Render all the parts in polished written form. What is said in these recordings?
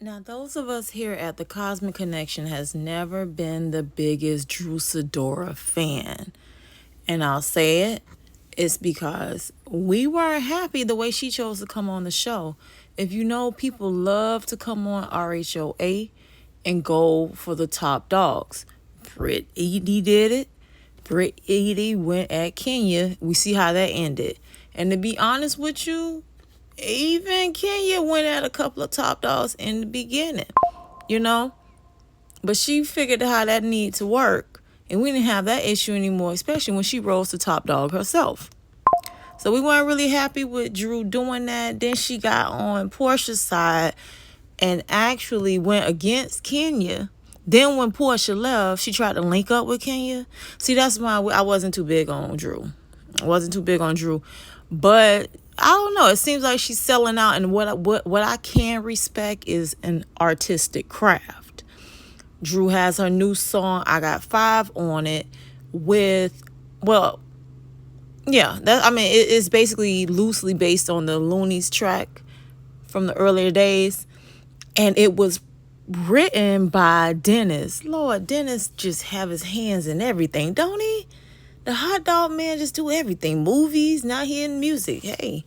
Now, those of us here at the Cosmic Connection has never been the biggest Drew Sidora fan. And I'll say it, it's because we weren't happy the way she chose to come on the show. If you know, people love to come on RHOA and go for the top dogs. Britt Edie did it. Britt Edie went at Kenya. We see how that ended. And to be honest with you, even Kenya went at a couple of top dogs in the beginning, you know? But she figured out how that needed to work. And we didn't have that issue anymore, especially when she rose to top dog herself. So we weren't really happy with Drew doing that. Then she got on Portia's side and actually went against Kenya. Then when Portia left, she tried to link up with Kenya. See, that's why I wasn't too big on Drew. But I don't know. It seems like she's selling out, and what I can respect is an artistic craft. Drew has her new song, I Got Five, on it with, it's basically loosely based on the Loonies track from the earlier days, and it was written by Dennis. Lord, Dennis just have his hands in everything, don't he? The hot dog man just do everything. Movies, now he in music. Hey,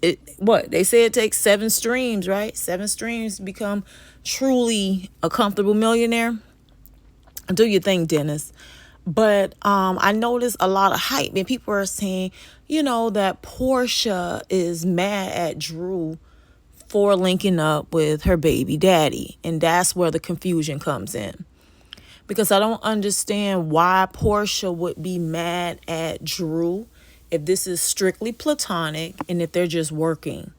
they say it takes 7 streams, right? 7 streams to become truly a comfortable millionaire. Do your thing, Dennis. But I noticed a lot of hype, and people are saying, that Portia is mad at Drew for linking up with her baby daddy, and that's where the confusion comes in. Because I don't understand why Portia would be mad at Drew if this is strictly platonic and if they're just working.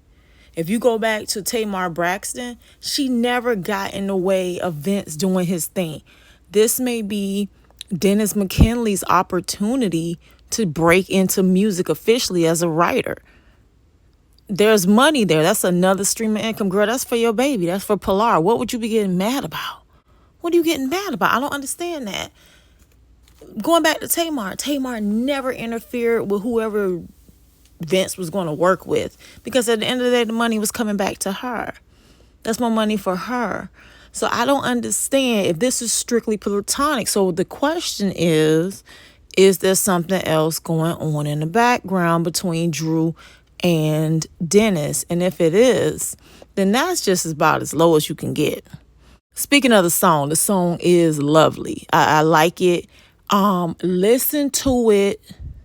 If you go back to Tamar Braxton, she never got in the way of Vince doing his thing. This may be Dennis McKinnley's opportunity to break into music officially as a writer. There's money there. That's another stream of income. Girl, that's for your baby. That's for Pilar. What would you be getting mad about? What are you getting mad about? I don't understand that. Going back to Tamar never interfered with whoever Vince was going to work with, because at the end of the day, the money was coming back to her. That's more money for her. So I don't understand if this is strictly platonic. So the question is there something else going on in the background between Drew and Dennis? And if it is, then that's just about as low as you can get. Speaking of the song is lovely. I like it. Listen to it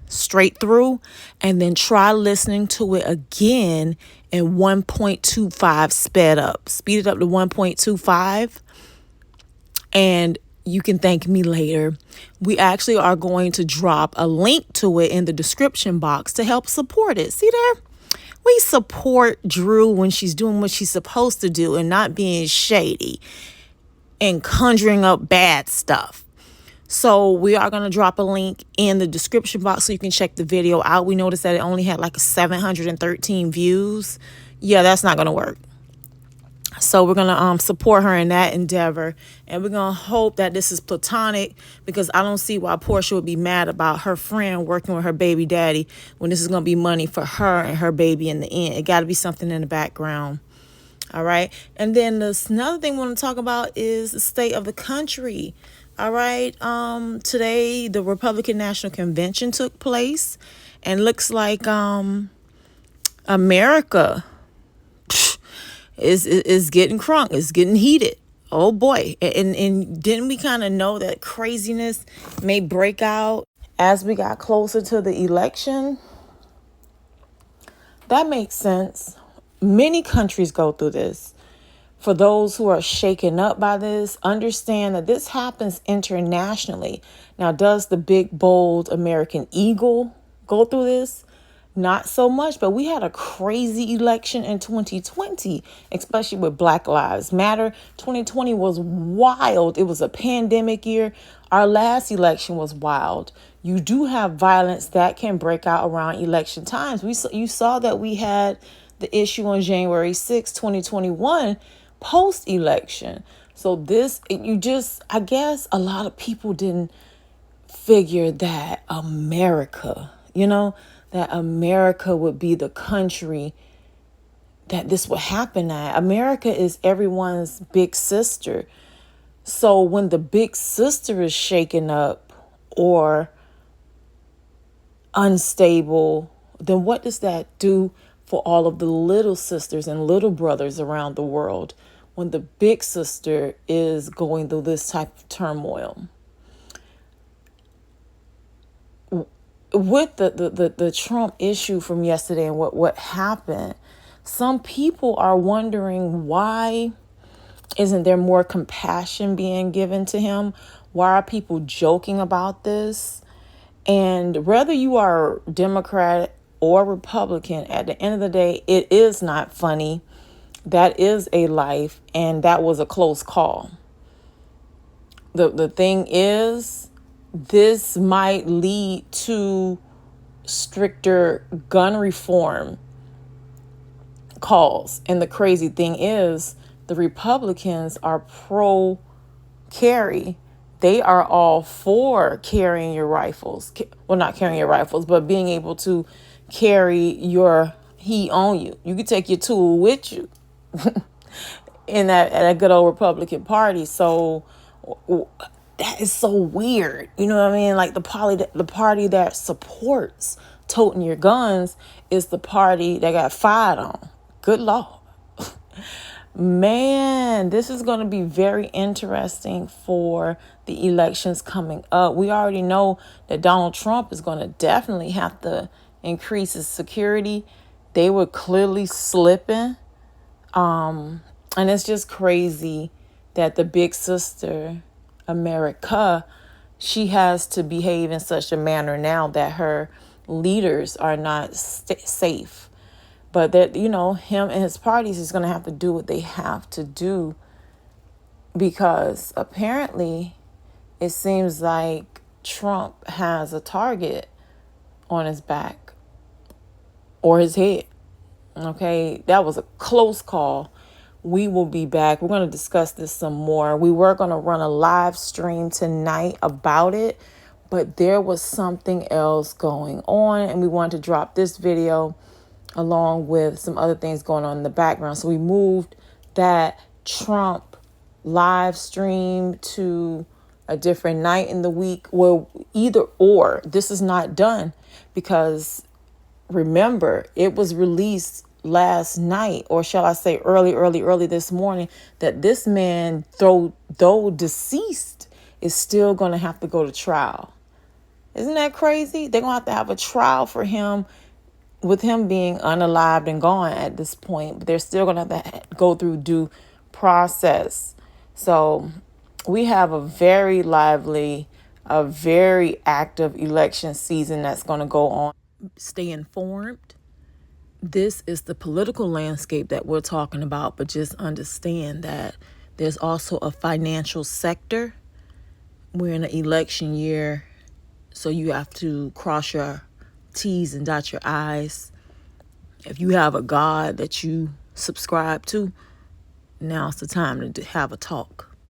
straight through and then try listening to it again in 1.25 sped up. Speed it up to 1.25 and you can thank me later. We actually are going to drop a link to it in the description box to help support it. See there? We support Drew when she's doing what she's supposed to do and not being shady and conjuring up bad stuff. So we are going to drop a link in the description box so you can check the video out. We noticed that it only had like 713 views. Yeah, that's not going to work. So we're going to support her in that endeavor. And we're going to hope that this is platonic, because I don't see why Portia would be mad about her friend working with her baby daddy when this is going to be money for her and her baby in the end. It got to be something in the background. All right. And then this another thing we want to talk about is the state of the country. All right. Today, the Republican National Convention took place, and looks like America is getting crunk. It's getting heated. Oh, boy. And didn't we kind of know that craziness may break out as we got closer to the election? That makes sense. Many countries go through this. For those who are shaken up by this, understand that this happens internationally. Now, does the big, bold American eagle go through this? Not so much, but we had a crazy election in 2020, especially with Black Lives Matter. 2020 was wild. It was a pandemic year. Our last election was wild. You do have violence that can break out around election times. You saw that we had the issue on January 6, 2021, post-election. So I guess a lot of people didn't figure that America would be the country that this would happen. That America is everyone's big sister. So when the big sister is shaken up or unstable, then what does that do for all of the little sisters and little brothers around the world when the big sister is going through this type of turmoil? With the Trump issue from yesterday and what happened, some people are wondering, why isn't there more compassion being given to him? Why are people joking about this? And whether you are Democrat or Republican, at the end of the day, it is not funny. That is a life, and that was a close call. The thing is, this might lead to stricter gun reform calls. And the crazy thing is, the Republicans are pro carry. They are all for carrying your rifles. Well, not carrying your rifles, but being able to carry your heat on you. You can take your tool with you in at a good old Republican Party. So that is so weird. You know what I mean? Like the party that supports toting your guns is the party that got fired on. Good Lord. Man, this is going to be very interesting for the elections coming up. We already know that Donald Trump is going to definitely have to increase his security. They were clearly slipping. And it's just crazy that the big sister, America, she has to behave in such a manner now that her leaders are not safe. But that, him and his parties is going to have to do what they have to do, because apparently it seems like Trump has a target on his back or his head. Okay, that was a close call. We will be back. We're going to discuss this some more. We were going to run a live stream tonight about it, but there was something else going on, and we wanted to drop this video along with some other things going on in the background. So we moved that Trump live stream to a different night in the week. Well, either or, this is not done, because remember, it was released last night, or shall I say early this morning, that this man, though deceased, is still going to have to go to trial. Isn't that crazy? They're going to have a trial for him, with him being unalived and gone at this point, but they're still going to have to go through due process. So we have a very lively, a very active election season that's going to go on. Stay informed. This is the political landscape that we're talking about, but just understand that there's also a financial sector. We're in an election year, so you have to cross your T's and dot your I's. If you have a God that you subscribe to, now's the time to have a talk.